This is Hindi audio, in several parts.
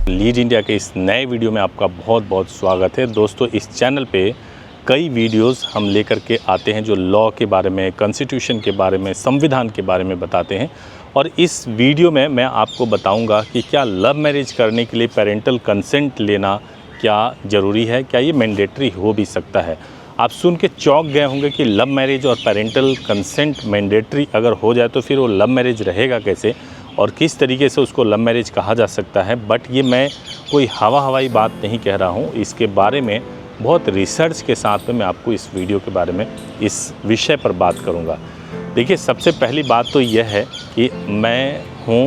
लीड इंडिया के इस नए वीडियो में आपका बहुत बहुत स्वागत है। दोस्तों, इस चैनल पे कई वीडियोस हम लेकर के आते हैं जो लॉ के बारे में, कॉन्स्टिट्यूशन के बारे में, संविधान के बारे में बताते हैं। और इस वीडियो में मैं आपको बताऊंगा कि क्या लव मैरिज करने के लिए पेरेंटल कंसेंट लेना क्या ज़रूरी है, क्या ये मैंडेटरी हो भी सकता है। आप सुन के चौंक गए होंगे कि लव मैरिज और पेरेंटल कंसेंट मैंडेटरी अगर हो जाए तो फिर वो लव मैरिज रहेगा कैसे और किस तरीके से उसको लव मैरिज कहा जा सकता है। बट ये मैं कोई हवाई बात नहीं कह रहा हूँ, इसके बारे में बहुत रिसर्च के साथ में मैं आपको इस वीडियो के बारे में, इस विषय पर बात करूँगा। देखिए, सबसे पहली बात तो यह है कि मैं हूँ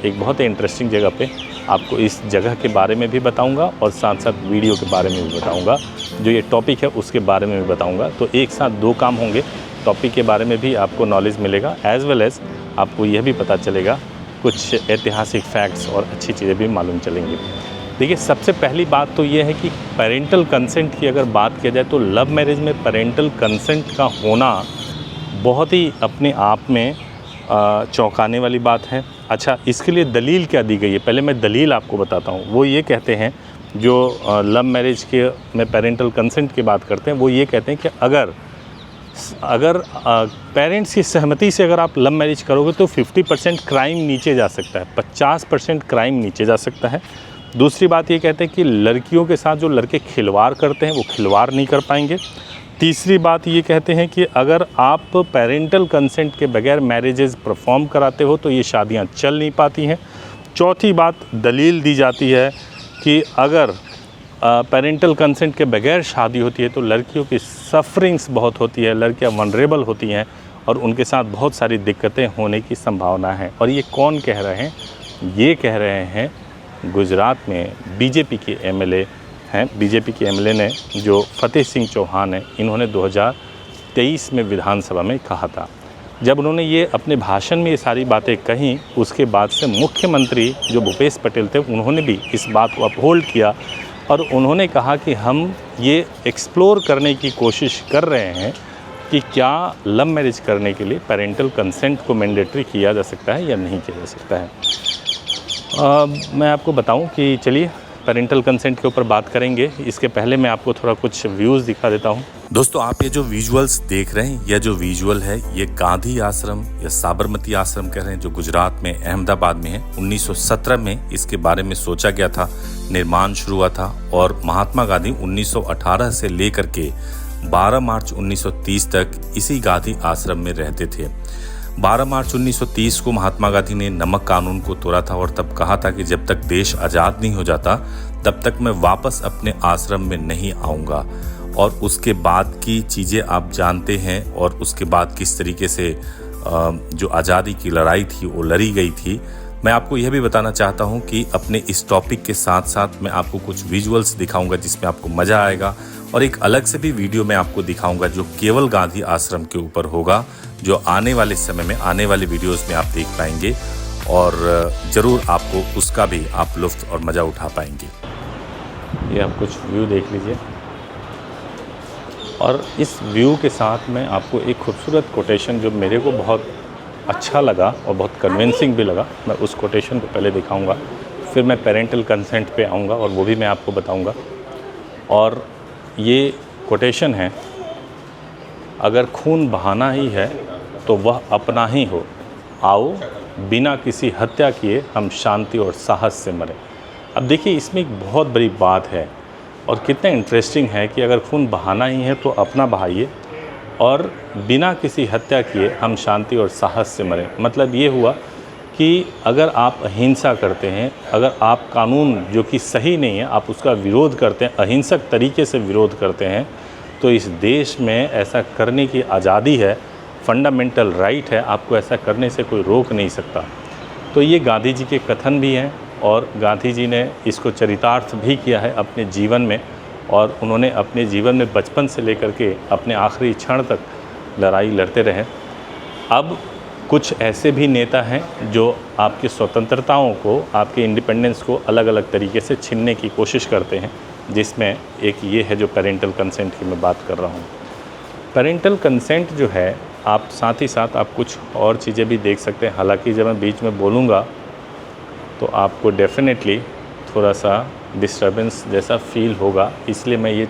एक बहुत ही इंटरेस्टिंग जगह पे, आपको इस जगह के बारे में भी बताऊंगा और साथ साथ वीडियो के बारे में भी बताऊंगा, जो ये टॉपिक है उसके बारे में भी बताऊंगा। तो एक साथ दो काम होंगे, टॉपिक के बारे में भी आपको नॉलेज मिलेगा, एज़ वेल एज़ आपको यह भी पता चलेगा, कुछ ऐतिहासिक फैक्ट्स और अच्छी चीज़ें भी मालूम चलेंगी। देखिए, सबसे पहली बात तो ये है कि पेरेंटल कंसेंट की अगर बात किया जाए तो लव मैरिज में पेरेंटल कंसेंट का होना बहुत ही अपने आप में चौंकाने वाली बात है। अच्छा, इसके लिए दलील क्या दी गई है, पहले मैं दलील आपको बताता हूँ। वो ये कहते हैं, जो लव मैरिज के में पेरेंटल कंसेंट की बात करते हैं, वो ये कहते हैं कि अगर पेरेंट्स की सहमति से अगर आप लव मैरिज करोगे तो 50% क्राइम नीचे जा सकता है, 50% क्राइम नीचे जा सकता है। दूसरी बात ये कहते हैं कि लड़कियों के साथ जो लड़के खिलवाड़ करते हैं वो खिलवाड़ नहीं कर पाएंगे। तीसरी बात ये कहते हैं कि अगर आप पेरेंटल कंसेंट के बगैर मैरिजेज़ परफॉर्म कराते हो तो ये शादियां चल नहीं पाती हैं। चौथी बात दलील दी जाती है कि अगर पेरेंटल कंसेंट के बगैर शादी होती है तो लड़कियों की सफरिंग्स बहुत होती है, लड़कियां वनरेबल होती हैं और उनके साथ बहुत सारी दिक्कतें होने की संभावना है। और ये कौन कह रहे हैं? ये कह रहे हैं गुजरात में बीजेपी के एमएलए हैं। बीजेपी के एमएलए ने, जो फतेह सिंह चौहान हैं, इन्होंने 2023 में विधानसभा में कहा था। जब उन्होंने ये अपने भाषण में ये सारी बातें कहीं, उसके बाद से मुख्यमंत्री जो भूपेश पटेल थे, उन्होंने भी इस बात को अपहोल्ड किया और उन्होंने कहा कि हम ये एक्सप्लोर करने की कोशिश कर रहे हैं कि क्या लव मैरिज करने के लिए पेरेंटल कंसेंट को मैंडेटरी किया जा सकता है या नहीं किया जा सकता है। मैं आपको बताऊं कि चलिए पेरेंटल कंसेंट के ऊपर बात करेंगे। इसके पहले मैं आपको थोड़ा कुछ व्यूज़ दिखा देता हूं। दोस्तों, आप ये जो विजुअल्स देख रहे हैं, यह जो विजुअल है, ये गांधी आश्रम या साबरमती आश्रम कह रहे हैं, जो गुजरात में अहमदाबाद में है। 1917 में इसके बारे में सोचा गया था, निर्माण शुरू हुआ था और महात्मा गांधी 1918 से लेकर के 12 मार्च 1930 तक इसी गांधी आश्रम में रहते थे। 12 मार्च 1930 को महात्मा गांधी ने नमक कानून को तोड़ा था और तब कहा था कि जब तक देश आज़ाद नहीं हो जाता तब तक मैं वापस अपने आश्रम में नहीं आऊँगा। और उसके बाद की चीज़ें आप जानते हैं और उसके बाद किस तरीके से जो आज़ादी की लड़ाई थी वो लड़ी गई थी। मैं आपको यह भी बताना चाहता हूं कि अपने इस टॉपिक के साथ साथ मैं आपको कुछ विजुअल्स दिखाऊंगा जिसमें आपको मज़ा आएगा, और एक अलग से भी वीडियो मैं आपको दिखाऊंगा जो केवल गांधी आश्रम के ऊपर होगा, जो आने वाले समय में, आने वाले वीडियोज़ में आप देख पाएंगे और ज़रूर आपको उसका भी आप लुत्फ़ और मज़ा उठा पाएंगे। ये आप कुछ व्यू देख लीजिए और इस व्यू के साथ मैं आपको एक खूबसूरत कोटेशन जो मेरे को बहुत अच्छा लगा और बहुत कन्विंसिंग भी लगा, मैं उस कोटेशन को पहले दिखाऊंगा, फिर मैं पेरेंटल कंसेंट पे आऊँगा और वो भी मैं आपको बताऊंगा। और ये कोटेशन है, अगर खून बहाना ही है तो वह अपना ही हो, आओ बिना किसी हत्या किए हम शांति और साहस से मरें। अब देखिए, इसमें एक बहुत बड़ी बात है और कितना इंटरेस्टिंग है कि अगर खून बहाना ही है तो अपना बहाइए और बिना किसी हत्या किए हम शांति और साहस से मरें। मतलब ये हुआ कि अगर आप अहिंसा करते हैं, अगर आप कानून जो कि सही नहीं है आप उसका विरोध करते हैं, अहिंसक तरीके से विरोध करते हैं, तो इस देश में ऐसा करने की आज़ादी है, फंडामेंटल राइट है, आपको ऐसा करने से कोई रोक नहीं सकता। तो ये गांधी जी के कथन भी हैं और गांधी जी ने इसको चरितार्थ भी किया है अपने जीवन में, और उन्होंने अपने जीवन में बचपन से लेकर के अपने आखिरी क्षण तक लड़ाई लड़ते रहे। अब कुछ ऐसे भी नेता हैं जो आपकी स्वतंत्रताओं को, आपके इंडिपेंडेंस को अलग अलग तरीके से छीनने की कोशिश करते हैं, जिसमें एक ये है जो पेरेंटल कंसेंट की मैं बात कर रहा हूँ। पेरेंटल कंसेंट जो है, आप साथ ही साथ आप कुछ और चीज़ें भी देख सकते हैं। हालांकि जब मैं बीच में बोलूँगा तो आपको डेफिनेटली थोड़ा सा डिस्टर्बेंस जैसा फील होगा, इसलिए मैं ये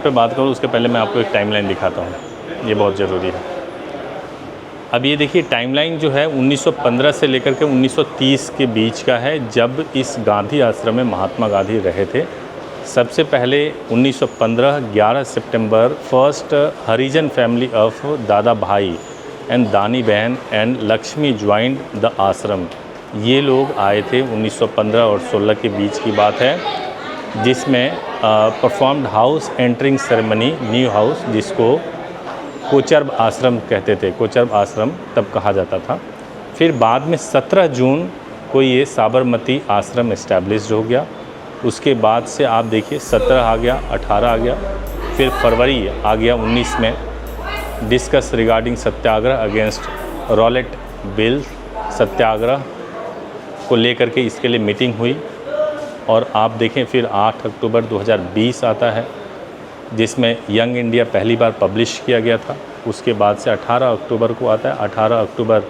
पे बात करूँ उसके पहले मैं आपको एक टाइमलाइन दिखाता हूँ, ये बहुत ज़रूरी है। अब ये देखिए टाइमलाइन जो है 1915 से लेकर के 1930 के बीच का है, जब इस गांधी आश्रम में महात्मा गांधी रहे थे। सबसे पहले 1915 11 सितंबर फर्स्ट हरिजन फैमिली ऑफ दादा भाई एंड दानी बहन एंड लक्ष्मी ज्वाइंड द आश्रम, ये लोग आए थे 1915 और 16 के बीच की बात है, जिसमें performed house entering ceremony new house, जिसको कोचरब आश्रम कहते थे, कोचरब आश्रम तब कहा जाता था। फिर बाद में 17 जून को ये साबरमती आश्रम इस्टेब्लिश्ड हो गया। उसके बाद से आप देखिए 17 आ गया, 18 आ गया, फिर फरवरी आ गया 19 में डिस्कस रिगार्डिंग सत्याग्रह अगेंस्ट रॉलेट बिल, सत्याग्रह को लेकर के इसके लिए मीटिंग हुई। और आप देखें फिर 8 अक्टूबर 2020 आता है, जिसमें यंग इंडिया पहली बार पब्लिश किया गया था। उसके बाद से 18 अक्टूबर को आता है, 18 अक्टूबर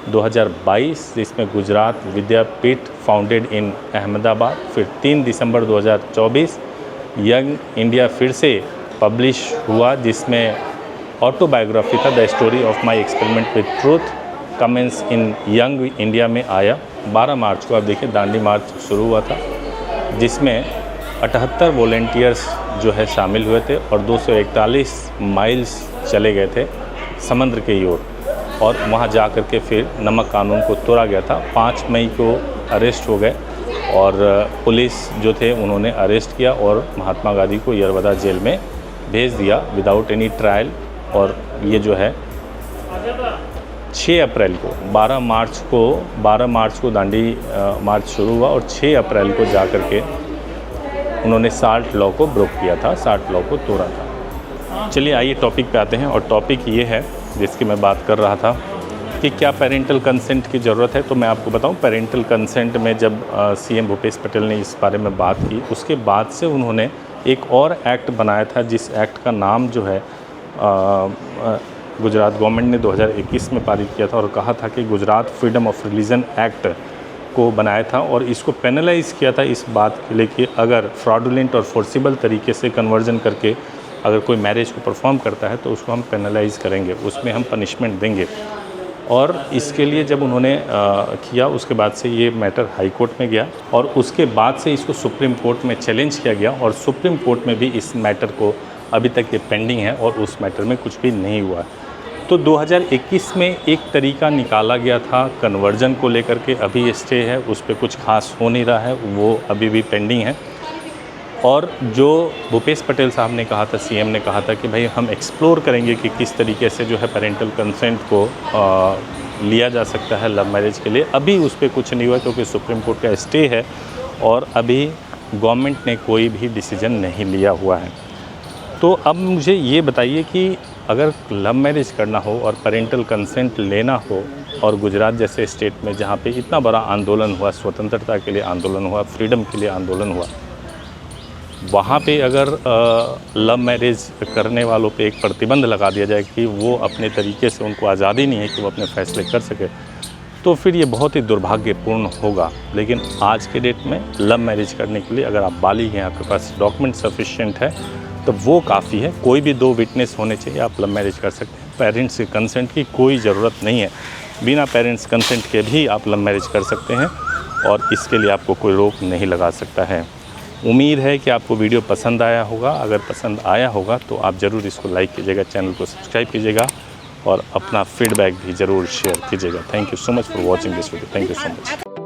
2022, जिसमें गुजरात विद्यापीठ फाउंडेड इन अहमदाबाद। फिर 3 दिसंबर 2024 यंग इंडिया फिर से पब्लिश हुआ, जिसमें ऑटोबायोग्राफी था, the story of my experiment with truth commence in Young India में आया। 12 मार्च को आप देखिए दांडी मार्च शुरू हुआ था, जिसमें 78 वॉलेंटियर्स जो है शामिल हुए थे और 241 माइल्स चले गए थे समुद्र के ओर, और वहाँ जा कर के फिर नमक कानून को तोड़ा गया था। 5 मई को अरेस्ट हो गए और पुलिस जो थे उन्होंने अरेस्ट किया और महात्मा गांधी को यरवदा जेल में भेज दिया विदाउट एनी ट्रायल। और ये जो है 6 अप्रैल को 12 मार्च को दांडी मार्च शुरू हुआ और 6 अप्रैल को जा कर के उन्होंने साल्ट लॉ को ब्रोक किया था, साल्ट लॉ को तोड़ा था। चलिए आइए टॉपिक पे आते हैं, और टॉपिक ये है जिसकी मैं बात कर रहा था कि क्या पेरेंटल कंसेंट की ज़रूरत है। तो मैं आपको बताऊं, पेरेंटल कंसेंट में जब सीएम भूपेश पटेल ने इस बारे में बात की, उसके बाद से उन्होंने एक और एक्ट बनाया था, जिस एक्ट का नाम जो है गुजरात गवर्नमेंट ने 2021 में पारित किया था और कहा था कि Gujarat freedom of religion act को बनाया था, और इसको पेनलाइज़ किया था इस बात के लिए कि अगर फ्रॉडुलेंट और फोर्सिबल तरीके से कन्वर्जन करके अगर कोई मैरिज को परफॉर्म करता है तो उसको हम पेनलाइज़ करेंगे, उसमें हम पनिशमेंट देंगे। और इसके लिए जब उन्होंने किया, उसके बाद से ये मैटर हाई कोर्ट में गया और उसके बाद से इसको सुप्रीम कोर्ट में चैलेंज किया गया, और सुप्रीम कोर्ट में भी इस मैटर को अभी तक ये पेंडिंग है और उस मैटर में कुछ भी नहीं हुआ। तो 2021 में एक तरीका निकाला गया था कन्वर्जन को लेकर के, अभी स्टे है, उस पर कुछ खास हो नहीं रहा है, वो अभी भी पेंडिंग है। और जो भूपेश पटेल साहब ने कहा था, सीएम ने कहा था कि भाई हम एक्सप्लोर करेंगे कि किस तरीके से जो है पेरेंटल कंसेंट को लिया जा सकता है लव मैरिज के लिए, अभी उस पर कुछ नहीं हुआ क्योंकि सुप्रीम कोर्ट का स्टे है और अभी गवर्नमेंट ने कोई भी डिसीजन नहीं लिया हुआ है। तो अब मुझे ये बताइए कि अगर लव मैरिज करना हो और पेरेंटल कंसेंट लेना हो, और गुजरात जैसे स्टेट में जहाँ पे इतना बड़ा आंदोलन हुआ, स्वतंत्रता के लिए आंदोलन हुआ, फ्रीडम के लिए आंदोलन हुआ, वहाँ पे अगर लव मैरिज करने वालों पे एक प्रतिबंध लगा दिया जाए कि वो अपने तरीके से, उनको आज़ादी नहीं है कि वो अपने फैसले कर सके, तो फिर ये बहुत ही दुर्भाग्यपूर्ण होगा। लेकिन आज के डेट में लव मैरिज करने के लिए अगर आप बालिग हैं, आपके पास डॉक्यूमेंट सफिशिएंट है, तो वो काफ़ी है। कोई भी 2 विटनेस होने चाहिए, आप लव मैरिज कर सकते हैं। पेरेंट्स के कंसेंट की कोई ज़रूरत नहीं है, बिना पेरेंट्स कंसेंट के भी आप लव मैरिज कर सकते हैं और इसके लिए आपको कोई रोक नहीं लगा सकता है। उम्मीद है कि आपको वीडियो पसंद आया होगा। अगर पसंद आया होगा तो आप ज़रूर इसको लाइक कीजिएगा, चैनल को सब्सक्राइब कीजिएगा और अपना फीडबैक भी ज़रूर शेयर कीजिएगा। Thank you so much for watching this video. Thank you so much.